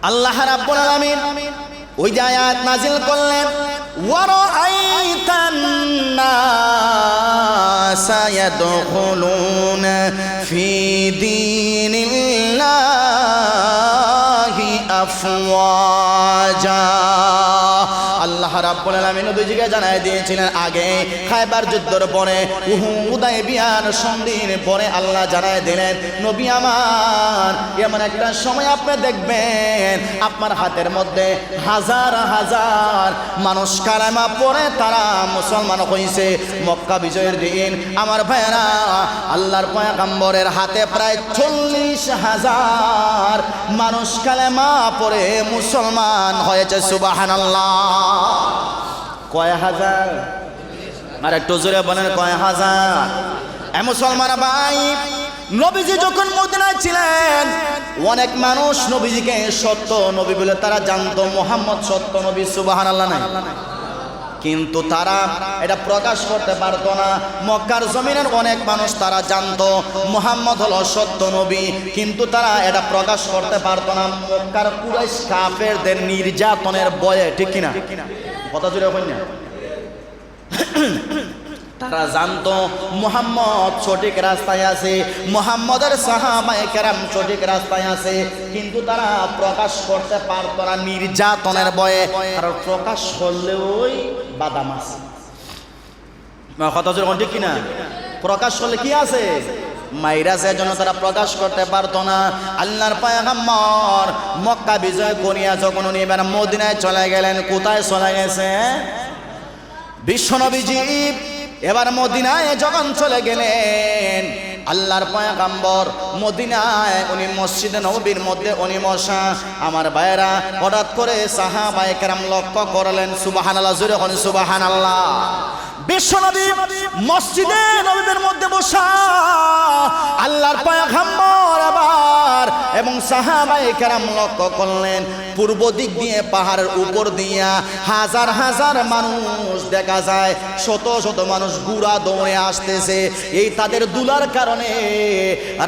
আল্লাহ রাব্বুল আলামিন ওই যে আয়াত নাজিল করলেন, ওয়ারাআইতান নাসা ইয়াদখুলুনা ফি দীনিল্লাহি আফওয়াজা। আল্লাহ রাব্বুল আলামিন নবীজিকে জানায় দিয়েছিলেন আগে খায়বার যুদ্ধের পরে, হুদায়বিয়ার সন্ধির পরে আল্লাহ জানায় দিলেন, নবী আমার এমন একটা সময় আপনি দেখবেন আপনার হাতের মধ্যে হাজার হাজার মানুষ কালেমা পড়ে তারা মুসলমান হয়েছে। মক্কা বিজয়ের দিন আমার ভাইয়েরা আল্লাহর পয়গম্বরের হাতে প্রায় 40,000 মানুষ কালেমা পড়ে মুসলমান হয়েছে। সুবহানাল্লাহ। কয় হাজার? আর একটু জোরে বলেন কয় হাজার? মুসলমান ভাই, নবীজি যখন মদিনায় ছিলেন অনেক মানুষ নবীজিকে সত্য নবী বলে তারা জানতো, মুহাম্মদ সত্য নবী। সুবহানাল্লাহ নাই? কিন্তু তারা এটা প্রকাশ করতে পারতো না। মক্কার জমিনের অনেক মানুষ তারা জানতো মুহাম্মদ হলো সত্য নবী, কিন্তু তারা এটা প্রকাশ করতে পারতো না মক্কার কুরাইশ কাফেরদের নির্যাতনের ভয়ে। ঠিক কিনা? কথা জুড়ে হই না? তারা জানতো মুহাম্মদ সঠিক রাস্তায় আছে, মুহাম্মদের সাহাবায়ে কেরাম সঠিক রাস্তায় আছে, কিন্তু তারা প্রকাশ করতে পারতো না নির্যাতনের ভয়ে। কারণ প্রকাশ করলেই বাদাম আছে। কথা জোর ঠিক কিনা? প্রকাশ করলে কি আছে? মাইরা, সেজন্য তারা প্রকাশ করতে পারতো না। আল্লাহর পয়গম্বর মক্কা বিজয় করিয়া যখন উনি এবার মদিনায় চলে গেলেন, কোথায় চলে গেছে? বিশ্বনবীজি এবার মদিনায় যখন চলে গেলেন, আল্লাহর পয়গম্বর মদিনায় উনি মসজিদে নববীর মধ্যে উনি বসা। আমার ভাইয়েরা হঠাৎ করে সাহাবায়ে কেরাম লক্ষ্য করলেন, সুবহানাল্লাহ, জোরে বলেন সুবহানাল্লাহ। বিশ্বনবী মসজিদে নববীর মধ্যে বসা, আল্লাহর পয়গম্বর আবার এবং সাহাবায়ে কেরাম লক্ষ্য করলেন পূর্ব দিক দিয়ে পাহাড়ের উপর দিয়া হাজার হাজার মানুষ দেখা যায়, শত শত মানুষ ঘোড়া দৌড়ে আসতেছে। এই তাদের দুলার কারণে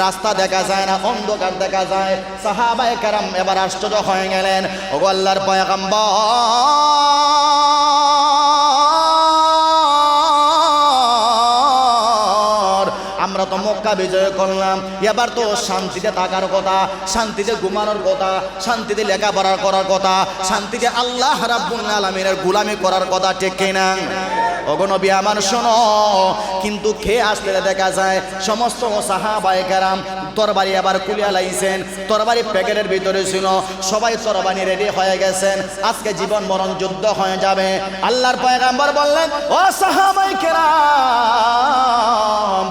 রাস্তা দেখা যায় না, অন্ধকার দেখা যায়। সাহাবায়ে কেরাম এবার আশ্চর্য হয়ে গেলেন, ওগো আল্লাহর পয়গম্বর, আমরা তো মক্কা বিজয় করলাম, এবার তো শান্তিতে থাকার কথা, শান্তিতে ঘুমানোর কথা, শান্তিতে লেখাপড়া করার কথা, শান্তিতে আল্লাহ রাব্বুল আলামিনের গোলামি করার কথা। ঠিক কিনা? ওগো নবী আমার শোনো। কিন্তু খেয়ে আসলে দেখা যায় সমস্ত সাহাবায়ে কেরাম তরবারি আবার কুলিয়া লাইছেন, তরবারি প্যাকেটের ভিতরে ছিল, সবাই তরবারি রেডি হয়ে গেছেন, আজকে জীবন মরণ যুদ্ধ হয়ে যাবে। আল্লাহর পয়গম্বর বললেন, ও সাহাবায়ে কেরাম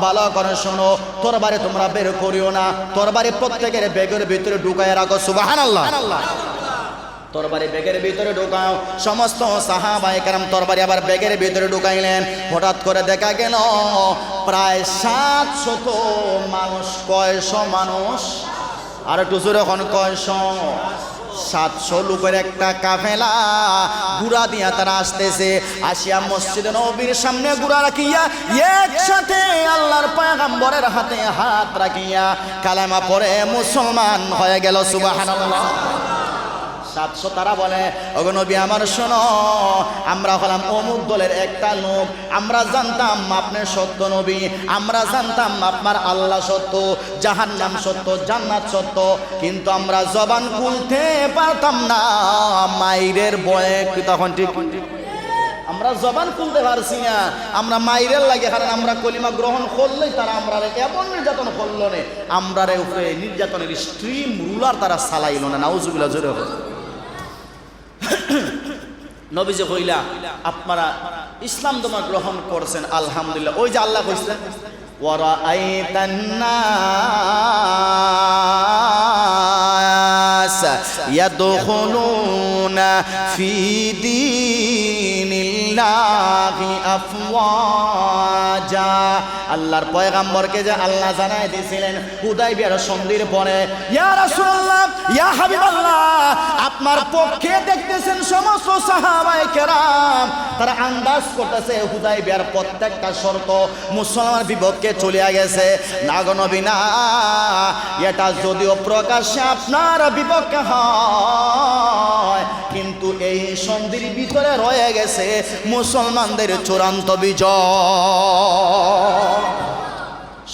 ভালো করে শোনো, তরবারি তোমরা বের করিও না, তরবারি প্রত্যেকের ব্যাগের ভিতরে ঢুকায় রাখো। সুবহানাল্লাহ। তরবারি ব্যাগের ভিতরে ঢুকাও। সমস্ত সাহাবায়ে কেরাম তরবারি আবার ব্যাগের ভিতরে ঢুকাইলেন। হঠাৎ করে দেখা গেল প্রায় 700 মানুষ। কয়শো মানুষ? আর একটু জোরে এখন কয়শো? 700 লোকের একটা কাফেলা ঘোড়া দিয়া তারা আসতেছে। আসিয়া মসজিদে নববীর সামনে ঘোড়া রাখিয়া একসাথে আল্লাহর পয়গম্বরের হাতে হাত রাখিয়া কালেমা পড়ে মুসলমান হয়ে গেল। সুবহানাল্লাহ। 700 তারা বলে, ওগো নবী আমার শোনো, আমরা হলাম অমুক দলের একটা লোক, আমরা জানতাম আপনি সত্য নবী, আমরা জানতাম আপনার আল্লাহ সত্য, জাহান্নাম সত্য, জান্নাত সত্য, কিন্তু আমরা জবান খুলতে পারতাম না মাইরের ভয়ে। তখন ঠিক আমরা জবান খুলতে পারছি না, আমরা মাইরের লাগে, কারণ আমরা কলিমা গ্রহণ করলেই তারা আমরা এমন নির্যাতন করলো না, আমরা উপরে নির্যাতনের স্ট্রিম রুলার তারা চালাইল না। নাউজুবিল্লাহ, জোরে হোক। নবীজি কইলা আপনারা ইসলাম ধর্ম গ্রহণ করছেন, আলহামদুলিল্লাহ। ওই যে আল্লাহ কইছেন, ওয়ারাআইতান নাস ইয়াদখুলুনা ফি দীনিল্লাহি আফওয়াজা। আল্লাহর পয়গম্বরকে যে আল্লাহ জানায় দিয়েছিলেন হুদায়বিয়ার সন্ধির পরে, ইয়া রাসূলুল্লাহ, ইয়া হাবিবাল্লাহ, আপনি আপনার পক্ষে দেখতেছেন সমস্ত সাহাবায়ে কেরাম, তারা আন্দাজ করতেছে হুদায়বিয়ার প্রত্যেকটা শর্ত মুসলমান বিপক্ষে চলে গেছে। না গো নবী না, এটা যদিও প্রকাশ্যে আপনার বিপক্ষে হয়, কিন্তু এই সন্ধির ভিতরে রয়ে গেছে মুসলমানদের চূড়ান্ত বিজয়।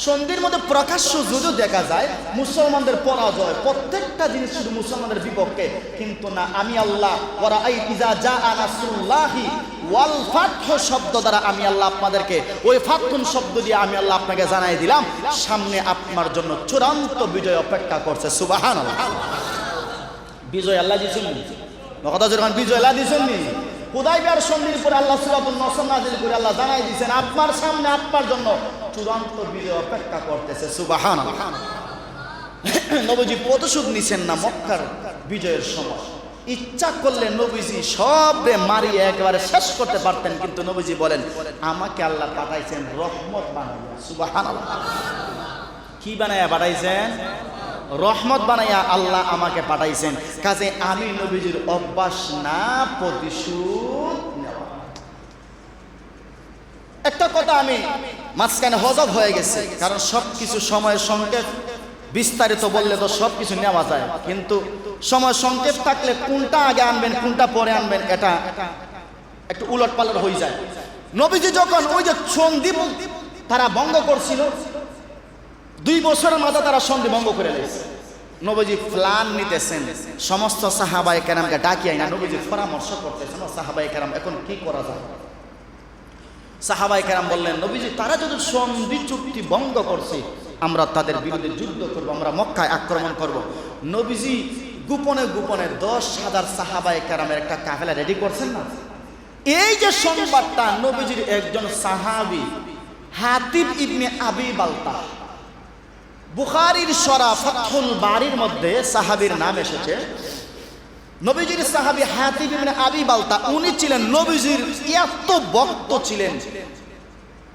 সন্ধির মধ্যে প্রকাশ্য যদিও দেখা যায় মুসলমানদের পরাজয়, প্রত্যেকটা জিনিস শুধু মুসলমানদের বিপক্ষে, কিন্তু না, আমি আল্লাহ ওরা এই ইজা জাআ নাসরুল্লাহি ওয়াল ফাতহু শব্দ দ্বারা আমি আল্লাহ আপনাদেরকে ওই ফাতহুন শব্দ দিয়ে আমি আল্লাহ আপনাকে জানাই দিলাম সামনে আপনার জন্য চূড়ান্ত বিজয় অপেক্ষা করছে। সুবহানাল্লাহ। বিজয় আল্লাহ দিয়েছেন, কথা যখন বিজয় আল্লাহ দিয়েছেন নি, হুদায়বিয়ার সন্ধির পরে আল্লাহ সূরাতুন নসর নাযিল করে আল্লাহ জানাই দিয়েছেন আপনার সামনে আপনার জন্য চূড়ান্ত বিজয় অপেক্ষা করতেছে। সুবহানাল্লাহ। নবীজি প্রতিশোধ নিছেন না মক্কার বিজয়ের সময়, ইচ্ছা করলে নবীজি সবরে মারিয়ে একেবারে শেষ করতে পারতেন, কিন্তু নবীজি বলেন আমাকে আল্লাহ পাঠাইছেন রহমত বানাইয়া। সুবহানাল্লাহ। কি বানাইয়া পাঠাইছেন? রহমত বানাইয়া আল্লাহ আমাকে পাঠাইছেন। কাজে আমি নবীজির অভ্যাস না প্রতিশোধ নেওয়া। একটা কথা আমি মাঝখানে হজব হয়ে গেছে, কারণ সবকিছু সময়ের সংক্ষেপ, বিস্তারিত বললে তো সবকিছু নেওয়া যায়, কিন্তু সময় সংক্ষেপ থাকলে কোনটা আগে আনবেন কোনটা পরে আনবেন এটা একটু উলট পালট হয়ে যায়। নবীজি যখন ওই যে সন্ধি তারা ভঙ্গ করছিল, 2 বছরের মাথা তারা সন্ধি ভঙ্গ করে দিয়েছে, নবীজি প্ল্যান নিতেছেন, সমস্ত সাহাবায়ে কেরামকে ডাকিয়ে না নবীজি পরামর্শ করতেছেন, সাহাবায়ে কেরাম এখন কি করা যায়। সাহাবায়ে কেরাম বললেন নবীজি তারা যদি সন্ধি চুক্তি ভঙ্গ করছে আমরা তাদের বিরুদ্ধে যুদ্ধ করব, আমরা মক্কায় আক্রমণ করব। নবীজি গোপনে গোপনে 10,000 সাহাবায়ে কেরামের একটা কাফেলা রেডি করছেন না। এই যে সংবাদটা নবীজির একজন সাহাবী হাতিব ইবনে আবি বালতা, বুখারীর সরা ফাতহুল বারীর মধ্যে সাহাবীর নাম এসেছে। নবীজির সাহাবী হাতিব ইবনে আবি বালতা, উনি ছিলেন নবীজির এত ভক্ত ছিলেন।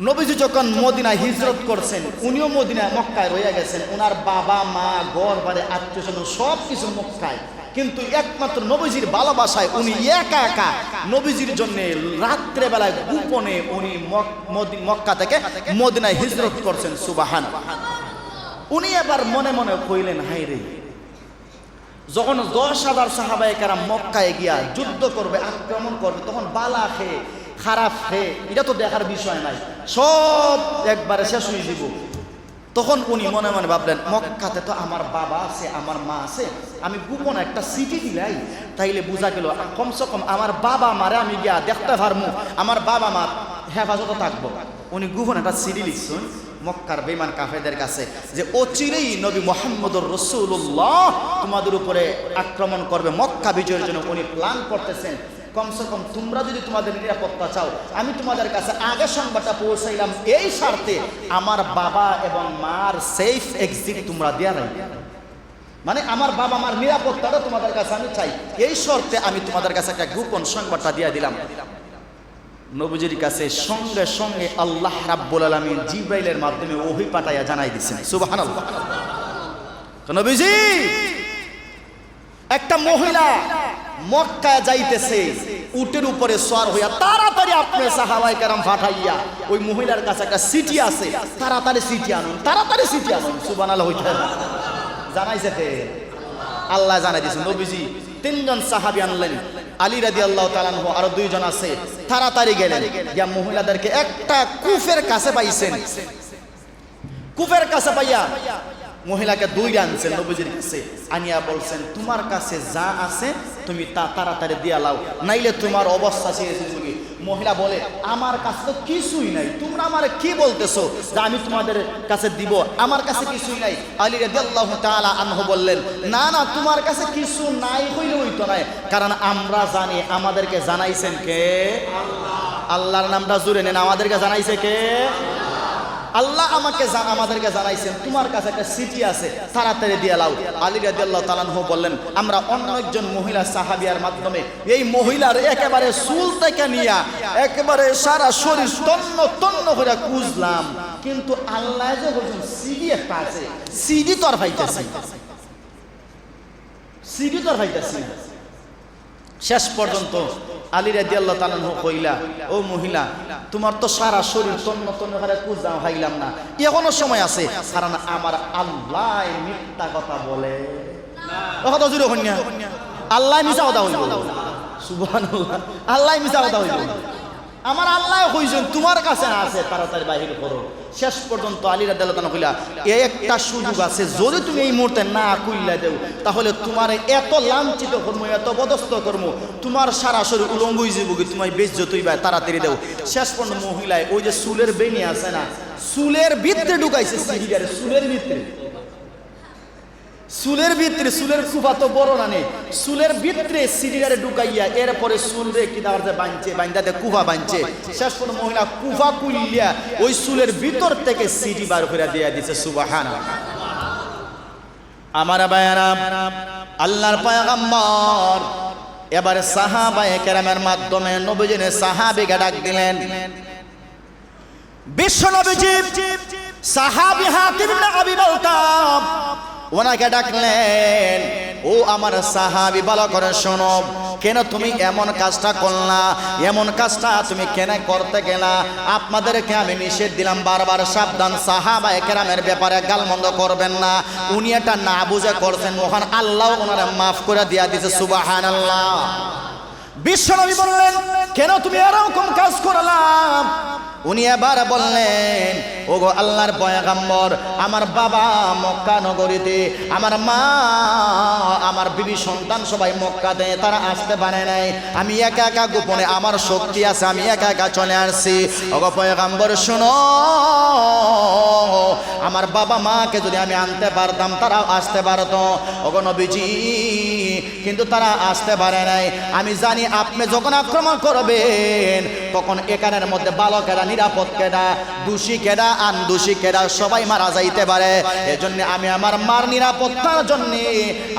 নবীজি যখন মদিনায় হিজরত করছেন, উনিও মদিনায় মক্কায় রয়ে গেছেন, ওনার বাবা মা ঘর বাড়ি আত্মীয় স্বজন সব কিছু মক্কায়, কিন্তু একমাত্র নবীজির ভালোবাসায় উনি একা একা নবীজির জন্য রাত্রে বেলায় গোপনে উনি মক্কা থেকে মদিনায় হিজরত করছেন। সুবহানাল্লাহ। উনি এবার মনে মনে কইলেন হায় রে, যখন 10,000 সাহাবায়ে কেরাম মক্কায় গিয়া যুদ্ধ করবে আক্রমণ করবে, তখন বালা খেয়ে খারাপ খেয়ে এটা তো দেখার বিষয় নাই, সব একবারে শেষ হয়ে দিব। তখন উনি মনে মনে ভাবলেন মক্কাতে তো আমার বাবা আছে আমার মা আছে, আমি গোপন একটা সিটি দিলাই তাইলে বোঝা গেল কমসে কম আমার বাবা মারে আমি গিয়া দেখতে পারবো, আমার বাবা মা হেফাজতে থাকবো। উনি গোপন একটা সিটি লিখছেন মক্কার বেঈমান কাফেরদের কাছে যে অচিরেই নবী মুহাম্মদুর রাসূলুল্লাহ তোমাদের উপরে আক্রমণ করবে, মক্কা বিজয়ের জন্য উনি প্ল্যান করতেছেন। কমসে কম তোমরা যদি তোমাদের নিরাপত্তা চাও, আমি তোমাদের কাছে আগে সংবাদটা পৌঁছাইলাম এই স্বার্থে আমার বাবা এবং মার সেফ এক্সিট তোমরা দেয়া নাই, মানে আমার বাবা মার নিরাপত্তাটা তোমাদের কাছে আমি চাই, এই শর্তে আমি তোমাদের কাছে একটা গোপন সংবাদটা দিয়ে দিলাম। নবীজির কাছে সঙ্গে সঙ্গে আল্লাহ রাব্বুল আলামিন জিবরাইলের মাধ্যমে ওহী পাঠাইয়া জানাই দিয়েছেন। সুবহানাল্লাহ। তো নবীজি একটা মহিলা মক্কা যাইতেছে উটের উপরে সওয়ার হইয়া, তাড়াতাড়ি আপনি সাহাবায়ে কেরাম পাঠাইয়া ওই মহিলার কাছে একটা সিটি আছে, তাড়াতাড়ি সিটি আনুন, তাড়াতাড়ি সিটি আনুন। সুবহানাল্লাহ। হইতে জানাইছে কে? আল্লাহ জানাই দিয়েছেন। নবীজি 3 জন সাহাবী আনলেন, আলী রাদিয়াল্লাহু তাআলা আনহু আরো 2 জন আছে, তাড়াতাড়ি গেলেন গিয়া মহিলাদেরকে একটা কূপের কাছে পাইছেন, কূপের কাছে পাইয়া মহিলাকে 2 আনছেন নবীজির কাছে, আনিয়া বলছেন তোমার কাছে যা আছে তুমি তা তাড়াতাড়ি দিয়া লাও, নাইলে তোমার অবস্থা চেয়েছে। মহিলা বলে আমার কাছে তো কিছুই নাই, তোমরা আমারে কি বলতেছো যে আমি তোমাদের কাছে দিব, আমার কাছে কিছুই নাই। আলী রাদিয়াল্লাহু তাআলা আনহু বললেন না না, তোমার কাছে কিছু নাই হইলে হইতো না, কারণ আমরা জানি আমাদেরকে জানাইছেন কে? আল্লাহ। আল্লাহর নামটা জুড়ে নেন, আমাদেরকে জানাইছে কে? আল্লাহ আমাদেরকে জানাইছেন তোমার কাছে একটা সিটি আছে, তাড়াতাড়ি দিয়ে লাও। আলী রাদিয়াল্লাহু তাআলা আনহু বললেন আমরা অন্য একজন মহিলা সাহাবিয়ার মাধ্যমে এই মহিলার একেবারে চুল থেকে নিয়া একেবারে সারা শরীর তন্ন তন্ন করে খুঁজলাম, কিন্তু আল্লাহ যে বলছেন সিডি একটা আছে, সিডি তো আর পাইতেছি, সিডি তো আর পাইতেছি। শেষ পর্যন্ত আলী রাদিয়াল্লাহু তাআলা কইলা, ও মহিলা, তোমার তো সারা শরীর তন্ন তন্ন করে কুজাও হাইলাম না, এখনো সময় আছে, কারণ আমার আল্লাহ মিথ্যা কথা বলে না। কথা জুড়ে কন্যা, আল্লাহ মিছা কথা হইব, সুবহানাল্লাহ, আল্লাহ মিছা কথা হইব। আমার আল্লাহ কইছেন তোমার কাছে আছে, তাড়াতাড়ি বাহির করো। শেষ পর্যন্ত আলী রাদিয়াল্লাহু তাআলা কইলা, এই একটা সুযোগ আছে, যদি তুমি এই মুহূর্তে না কইলা দেও, তাহলে তোমার এত লাঞ্ছিত কর্ম, এত পদস্থ কর্ম, তোমার সারা শরীর উলঙ্গ হয়ে যাবো, তোমার বেজ্জত হইবা, তাড়াতাড়ি দেও। শেষ পর্যন্ত মহিলায় ওই যে চুলের বেনি আছে না, চুলের ভিতরে ঢুকাইছে, সিরিয়ারে চুলের ভিতরে, চুলের ভিতরে, চুলের কুফা তো বড় না নেই, চুলের ভিতরে সিরিয়ারে ঢুকাইয়া এরপরে চুল রে কি দাওয়ার যে বাঁধছে, বাঁধাতে কুফা বাঁধছে। শেষ পর্যন্ত মহিলা কুফা কুইলিয়া ওই চুলের ভিতর থেকে সিটি বার করে দিয়া দিছে। সুবহানাল্লাহ। আমার ভাইয়েরা, আল্লাহর পয়গম্বর এবারে সাহাবায়ে কেরামের মাধ্যমে নবীজির সাহাবীকে ডাক দিলেন। বিশ্ব নবীজি সাহাবী হাতিব ইবনে আবি বালতাম ওনাকে ডাকলেন, ও আমার সাহাবী, ভালো করে শোনো, কেন তুমি এমন কাজটা করলা, এমন কাজটা তুমি কেন করতে গেলা? আপনাদেরকে আমি নিষেধ দিলাম বারবার, সাবধান, সাহাবায়ে কেরামের ব্যাপারে গালমন্দ করবেন না। উনি এটা না বুঝে করছেন, মহান আল্লাহ ওনারা মাফ করে দিয়া দিয়েছে। সুবহানাল্লাহ। বিশ্বনবী বললেন, কেন তুমি এরকম কাজ করলাম? উনি এবার বললেন, ওগো আল্লাহর পয়গম্বর, আমার বাবা মক্কা নগরীতে, আমার মা, আমার বিবি সন্তান সবাই মক্কাতে, তারা আসতে পারে নাই, আমি একা একা গোপনে, আমার শক্তি আছে, আমি একা একা চলে আসছি। ওগো পয়গম্বর শোনো, আমার বাবা মাকে যদি আমি আনতে পারতাম, তারাও আসতে পারতো। ওগো নবীজি, কিন্তু তারা আসতে পারে নাই। আমি জানি আপনি যখন আক্রমণ করবেন, তখন এখানের মধ্যে বালকেরা, নিরাপদ কেডা, দোষী কেডা, আনদোষী কেডা, সবাই মারা যাইতে পারে। এজন্য আমি আমার মার নিরাপত্তার জন্যে,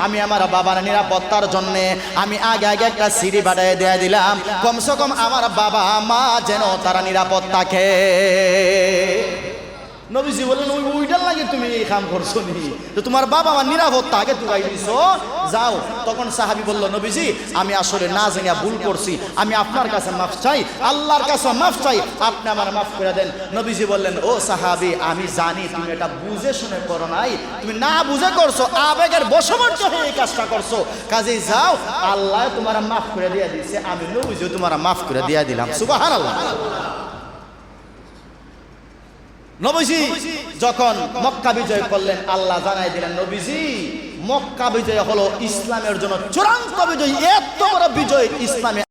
আমি আমার বাবার নিরাপত্তার জন্যে আমি আগে আগে একটা সিঁড়ি বাড়াই দিয়ে দিলাম, কমসে কম আমার বাবা মা যেন তারা নিরাপদ থাকে। নবীজি বললেন, ওইটার লাগে তুমি এই কাম করছো নি, তো তোমার বাবা আমার নিরাপত্তা আগে তুই দিছো, যাও। তখন সাহাবী বলল, নবীজি, আমি আসলে না জানিয়া ভুল করছি, আমি আপনার কাছে মাফ চাই, আল্লাহর কাছে মাফ চাই, আপনি আমার মাফ করে দেন। নবীজি বললেন, ও সাহাবী, আমি জানি তুমি এটা বুঝে শুনে করো নাই, তুমি না বুঝে করছো, আবেগের বশবর্তী হয়ে এই কাজটা করছো, কাজেই যাও, আল্লাহ তোমার মাফ করে দিয়ে দিয়েছে, আমি নবীজি তোমার মাফ করে দিয়ে দিলাম। সুবহানাল্লাহ। নবীজি যখন মক্কা বিজয় করলেন, আল্লাহ জানাই দিলেন, নবীজি, মক্কা বিজয় হলো ইসলামের জন্য চূড়ান্ত বিজয়, এত বড় বিজয় ইসলামে